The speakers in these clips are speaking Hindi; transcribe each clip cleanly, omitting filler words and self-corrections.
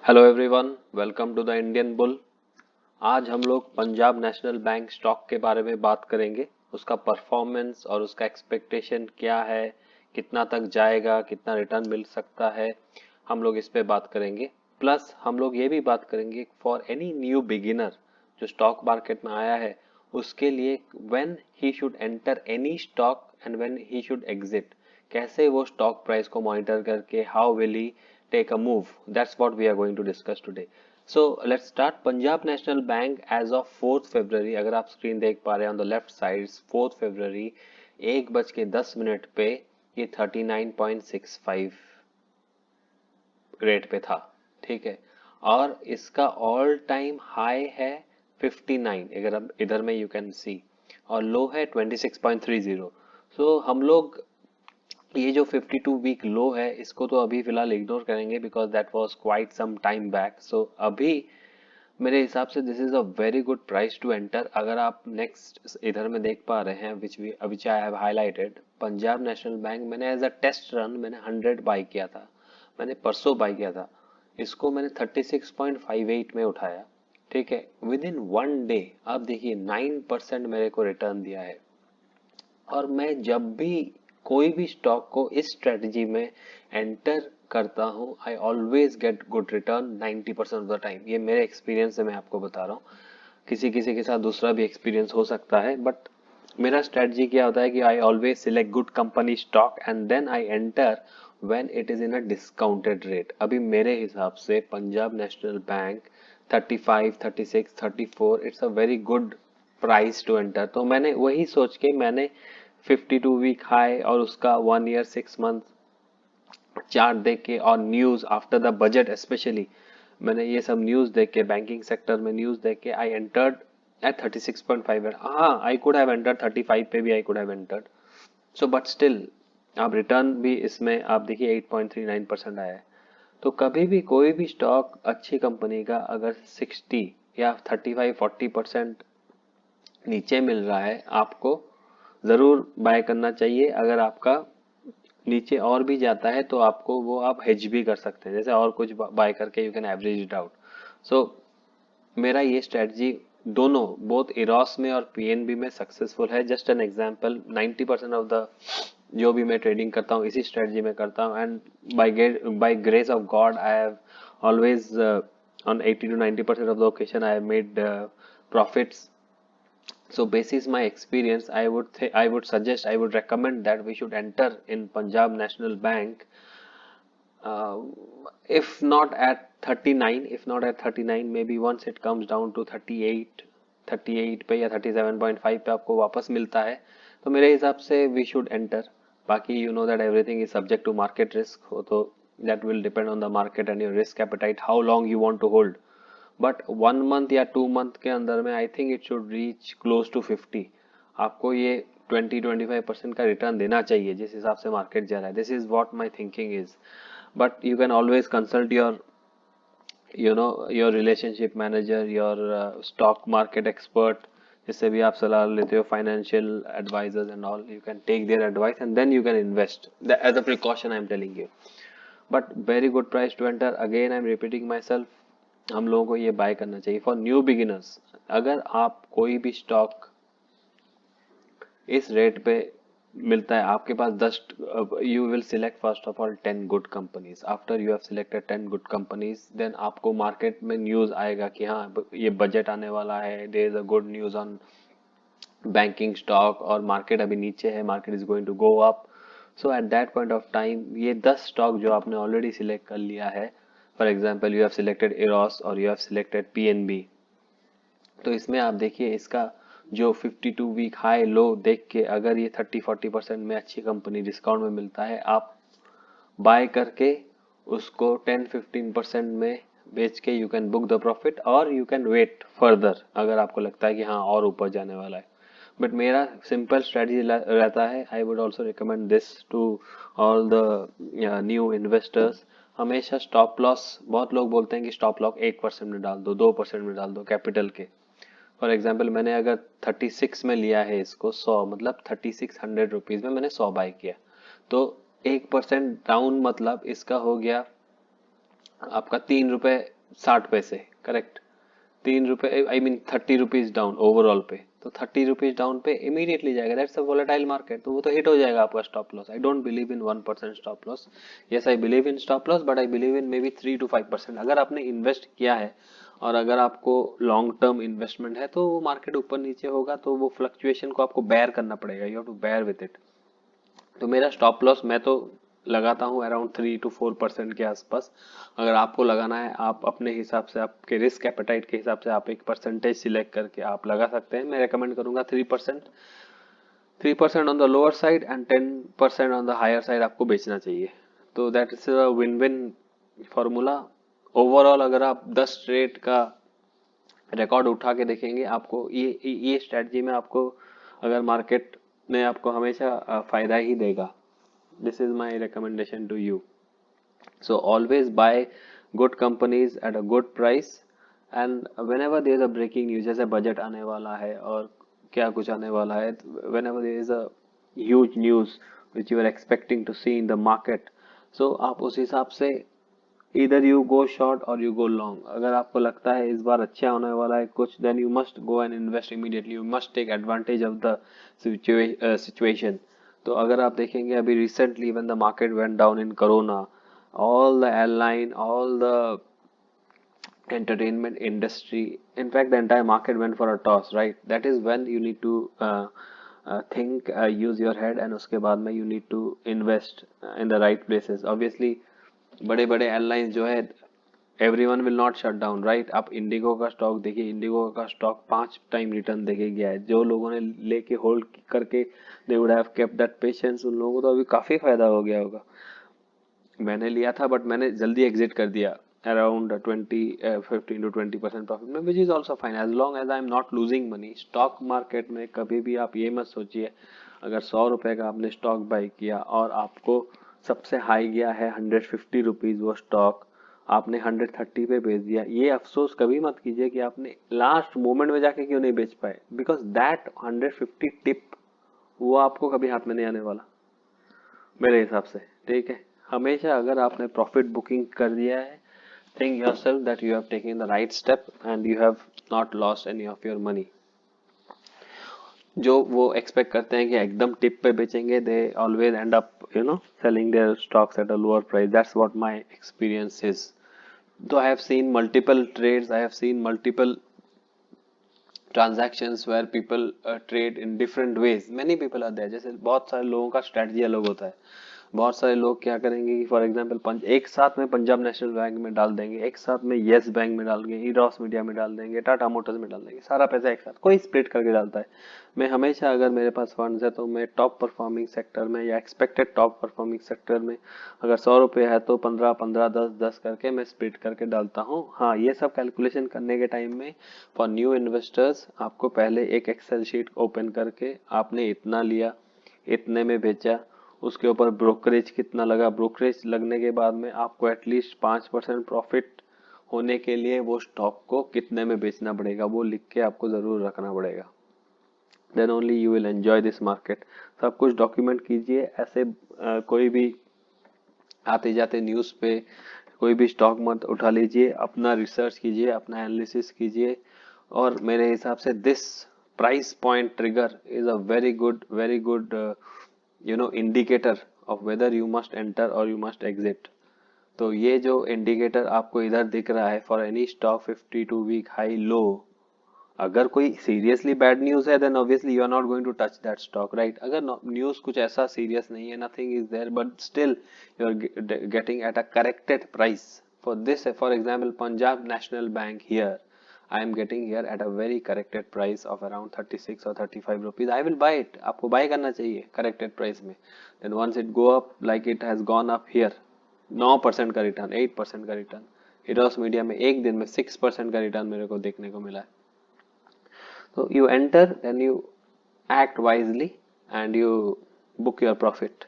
Hello everyone, welcome to the Indian bull. आज हम लोग पंजाब नेशनल बैंक स्टॉक के बारे में बात करेंगे। उसका परफॉर्मेंस और उसका एक्सपेक्टेशन क्या है, कितना तक जाएगा, कितना रिटर्न मिल सकता है, हम लोग इस पे बात करेंगे। प्लस हम लोग ये भी बात करेंगे फॉर एनी न्यू बिगिनर जो स्टॉक मार्केट में आया है उसके लिए when he should enter any stock and when he should exit, कैसे वो स्टॉक प्राइस को मॉनिटर करके how will he take a move. That's what we are going to discuss today. So let's start. Punjab national bank as of 4th February, अगर आप स्क्रीन देख पा रहे हैं on the left side, 4th February 1:10 पे ये 39.65 रेट पे था, ठीक है। और इसका ऑल टाइम हाई है 59, अगर अब इधर में यू कैन सी, और लो है 26.30। सो हम लोग ये जो 52 वीक लो है इसको तो अभी फिलहाल इग्नोर करेंगे because that was quite some time back. So अभी मेरे हिसाब से this is a very good price to enter. अगर आप नेक्स्ट इधर में देख पा रहे हैं which I have highlighted Punjab national bank, मैंने एज अ टेस्ट रन मैंने 100 बाई किया था, मैंने परसों बाई किया था। इसको मैंने 36.58 में उठाया, ठीक है। विद इन 1 डे आप देखिए 9% मेरे को रिटर्न दिया है। और मैं जब भी कोई भी स्टॉक को इस स्ट्रेटजी में एंटर करता हूँ I always get good return 90% of the time. ये मेरे एक्सपीरियंस से मैं आपको बता रहा हूँ, किसी किसी के साथ दूसरा भी एक्सपीरियंस हो सकता है, बट मेरा स्ट्रेटजी क्या होता है कि I always select good company stock and then I enter when it is in a discounted rate. अभी मेरे हिसाब से Punjab national bank 35, 36, 34 it's a very good price to enter. तो मैंने वही सोच के मैंने 52 वीक हाई और उसका 1 ईयर 6 मंथ चार्ट देख के और news after the budget specially, मैंने ये सब न्यूज देख के बैंकिंग सेक्टर में न्यूज देख के आई एंटर्ड एट 36.5। हाँ, आई कुड हैव एंटर्ड 35 पे भी I could have entered. So but still आप रिटर्न भी इसमें आप देखिए 8.39% आया है। तो कभी भी कोई भी स्टॉक अच्छी कंपनी का अगर 60 या 35-40% नीचे मिल रहा है आपको जरूर बाय करना चाहिए। अगर आपका नीचे और भी जाता है तो आपको वो आप हेज भी कर सकते हैं, जैसे और कुछ बाय करके you can average it out. So मेरा ये स्ट्रेटजी दोनों बोथ इरोस में और पीएनबी में सक्सेसफुल है। Just an example, 90% of the जो भी मैं ट्रेडिंग करता हूँ इसी स्ट्रेटजी में करता हूँ and by grace of God I have always on 80 to 90% of the occasion I have made profits. So basis my experience, I would suggest, I would recommend that we should enter in Punjab National Bank. Uh, if not at 39, if not at 39, maybe once it comes down to 38 पे या 37.5 पे आपको वापस मिलता है तो मेरे हिसाब से we should enter. बाकी you know that everything is subject to market risk, हो तो that will depend on the market and your risk appetite, how long you want to hold. But 1 month या 2 मंथ के अंदर में I think it should reach close to 50। आपको ये 20-25% का रिटर्न देना चाहिए जिस हिसाब से मार्केट जा रहा है। This is what my thinking is, but you can always consult your your relationship manager, your stock market expert, जिससे भी आप सलाह लेते हो, financial advisers and all, you can take their advice and then you can invest as a precaution. I am telling you, but very good price to enter. Again I am repeating myself, हम लोगों को ये बाय करना चाहिए फॉर न्यू बिगिनर्स। अगर आप कोई भी स्टॉक इस रेट पे मिलता है आपके पास 10, you will select first of all 10 good companies. After you have selected 10 good companies then आपको मार्केट में न्यूज आएगा कि हाँ ये बजट आने वाला है, there is a good news on banking stock और मार्केट अभी नीचे है, market is going to go up. So at that point of time ये 10 स्टॉक जो आपने ऑलरेडी सिलेक्ट कर लिया है, for example you have selected Eros और यू हैव सिलेक्टेड पीएनबी, तो इसमें आप देखिए इसका जो 52 वीक हाई लो देख के अगर ये 30-40% में अच्छी कंपनी डिस्काउंट में मिलता है, आप बाय करके उसको 10-15% में बेच के you can book the profit और यू कैन वेट फर्दर अगर आपको लगता है कि हाँ और ऊपर जाने वाला है। बट मेरा सिंपल स्ट्रेटजी रहता है, I would also recommend this to all the new investors. हमेशा स्टॉप लॉस, बहुत लोग बोलते हैं कि स्टॉप लॉस 1% में डाल दो, 2% में डाल दो कैपिटल के। फॉर एग्जाम्पल मैंने अगर 36 में लिया है इसको 100, मतलब 3600 रुपीज में मैंने 100 बाय किया, तो 1% डाउन मतलब इसका हो गया आपका 3 रुपए 60 पैसे, करेक्ट। 3 रुपए, I mean 30 rupees down overall पे, तो 30 रुपीज डाउन पे इमीडिएटली जाएगा। दैट्स अ वोलेटाइल मार्केट, तो वो तो हिट हो जाएगा आपका stop loss. I don't believe in 1% stop loss. Yes, I believe in stop loss, but I believe in may be 3 to 5%। अगर आपने इन्वेस्ट किया है और अगर आपको लॉन्ग टर्म इन्वेस्टमेंट है, तो वो मार्केट ऊपर नीचे होगा, तो वो फ्लक्चुएशन को आपको बेयर करना पड़ेगा, you have to bear with it. तो मेरा स्टॉप लॉस मैं तो लगाता हूँ अराउंड 3 to 4% के आसपास। अगर आपको लगाना है, आप अपने हिसाब से, आपके रिस्क एपेटाइट के हिसाब से आप एक परसेंटेज सिलेक्ट करके आप लगा सकते हैं। मैं रेकमेंड करूंगा 3%, 3% on the lower side and 10% on the higher side आपको बेचना चाहिए। तो that is a win win formula. Overall अगर आप 10 ट्रेड का रिकॉर्ड उठा के देखेंगे, आपको ये स्ट्रेटजी में आपको, अगर मार्केट में आपको हमेशा फायदा ही देगा। This is my recommendation to you. So always buy good companies at a good price, and whenever there is a breaking news, जैसे बजट आने वाला है और क्या कुछ आने वाला है, whenever there is a huge news which you are expecting to see in the market, so आप उस हिसाब से either you go short or you go long। अगर आपको लगता है इस बार अच्छा होने वाला है कुछ, then you must go and invest immediately, you must take advantage of the situation। तो अगर आप देखेंगे अभी recently when the market went down in corona, all the airline, all the entertainment industry, in fact the entire market went for a toss, right? That is when you need to think, use your head, and उसके बाद में you need to invest in the right places। Obviously बड़े बड़े एयरलाइंस जो है, everyone will not shut down, right. आप इंडिगो का स्टॉक देखिए, इंडिगो का स्टॉक 5 टाइम रिटर्न देके गया है। जो लोगों ने लेके होल्ड करके they would have kept that patience, उन लोगों को तो अभी काफी फायदा हो गया होगा। मैंने लिया था बट मैंने जल्दी एग्जिट कर दिया अराउंड 15 to 20% प्रॉफिट में, which is also fine as long as I am not losing money. Stock market में कभी भी आप ये मत सोचिए, अगर 100 रुपए का आपने स्टॉक बाई किया और आपको सबसे हाई गया है 150 रुपीज वो स्टॉक, आपने 130 पे बेच दिया, ये अफसोस कभी मत कीजिए कि आपने लास्ट मोमेंट में जाके क्यों नहीं बेच पाए, बिकॉज दैट 150 टिप वो आपको कभी हाथ में नहीं आने वाला मेरे हिसाब से, ठीक है। हमेशा अगर आपने प्रॉफिट बुकिंग कर दिया है, think yourself that you have taken the right step and you have not lost any of your money। जो वो एक्सपेक्ट करते हैं कि एकदम टिप पे बेचेंगे, they always end up selling their stocks at a lower price. That's what my experience is. तो I have seen multiple trades, I have seen multiple transactions where people trade in different ways, many people are there। जैसे बहुत सारे लोगों का स्ट्रेटजी अलग होता है। बहुत सारे लोग क्या करेंगे कि फॉर एग्जांपल एक साथ में पंजाब नेशनल बैंक में डाल देंगे, एक साथ में येस बैंक में डाल देंगे, ईरॉस मीडिया में डाल देंगे, टाटा मोटर्स में डाल देंगे, सारा पैसा एक साथ, कोई स्प्लिट करके डालता है। मैं हमेशा, अगर मेरे पास फंड्स है तो मैं टॉप परफॉर्मिंग सेक्टर में या एक्सपेक्टेड टॉप परफॉर्मिंग सेक्टर में, अगर 100 रुपये है तो 15-15, 10-10 करके मैं स्प्लिट करके डालता हूँ। हाँ, ये सब कैलकुलेशन करने के टाइम में फॉर न्यू इन्वेस्टर्स आपको पहले एक एक्सेल शीट ओपन करके आपने इतना लिया, इतने में बेचा, उसके ऊपर ब्रोकरेज कितना लगा, ब्रोकरेज लगने के बाद में आपको एटलीस्ट 5% प्रॉफिट होने के लिए वो स्टॉक को कितने में बेचना पड़ेगा, वो लिख के आपको जरूर रखना पड़ेगा। Then only you will enjoy this market. सब कुछ डॉक्यूमेंट कीजिए। ऐसे कोई भी आते जाते न्यूज़ पे कोई भी स्टॉक मत उठा लीजिए, अपना रिसर्च कीजिए, अपना एनालिसिस कीजिए। और मेरे हिसाब से this price point trigger is a very good indicator of whether you must enter और यू मस्ट एग्जिट। तो ये जो इंडिकेटर आपको इधर दिख रहा है for any stock 52 week high low, अगर कोई सीरियसली बैड न्यूज है then obviously you are not going to touch that stock, right. अगर न्यूज कुछ ऐसा सीरियस नहीं है, nothing is there, but still you are getting at a corrected price for this, for example Punjab national bank here, I am getting here at a very corrected price of around 36 or 35 rupees। I will buy it। आपको buy करना चाहिए corrected price में। Then once it go up like it has gone up here, 9% का रिटर्न, 8% का रिटर्न, हीरोस मीडिया में एक दिन में 6% का रिटर्न मेरे को देखने को मिला है। So you enter, then you act wisely and you book your profit।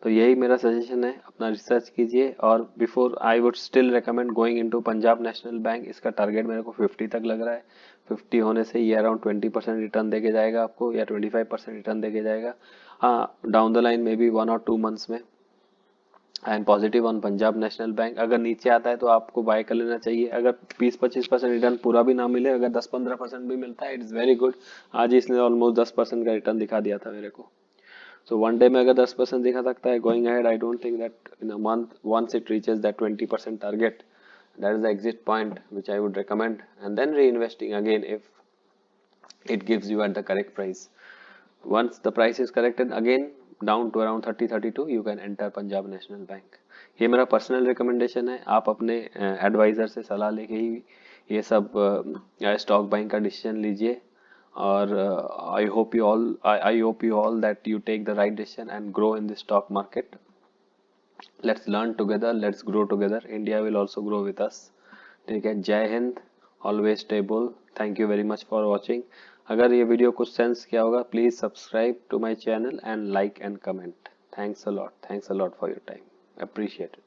तो यही मेरा सजेशन है, अपना रिसर्च कीजिए। और before I would still recommend going into Punjab national bank. इसका टारगेट मेरे को 50 तक लग रहा है। 50 होने से ये अराउंड 20% रिटर्न देके जाएगा आपको, या 25% रिटर्न देके जाएगा। हाँ, डाउन द लाइन में भी 1 or 2 मंथ्स में and positive on Punjab national bank. अगर नीचे आता है तो आपको बाय कर लेना चाहिए। अगर 20-25% रिटर्न पूरा भी ना मिले, अगर 10-15% भी मिलता है, इट्स वेरी गुड। आज ही इसने ऑलमोस्ट 10% का रिटर्न दिखा दिया था मेरे को। सो वन डे में अगर 10% दिखा सकता है going ahead, I don't think that in a month once it reaches that 20% target, that is the exit point which I would recommend, and then reinvesting again if it gives you at the correct price. Once the price is corrected again down to around 30-32, you can enter Punjab National Bank. ये मेरा पर्सनल रिकमेंडेशन है। आप अपने एडवाइजर से सलाह लेके ही ये सब स्टॉक बाइंग का डिसीजन लीजिए। और I hope you all that you take the right decision and grow in the stock market. Let's learn together, let's grow together, India will also grow with us. ठीक है, जय हिंद, always stable. Thank you very much for watching. अगर ये वीडियो कुछ सेंस किया होगा, please subscribe to my channel and like and comment. Thanks a lot for your time, appreciate it.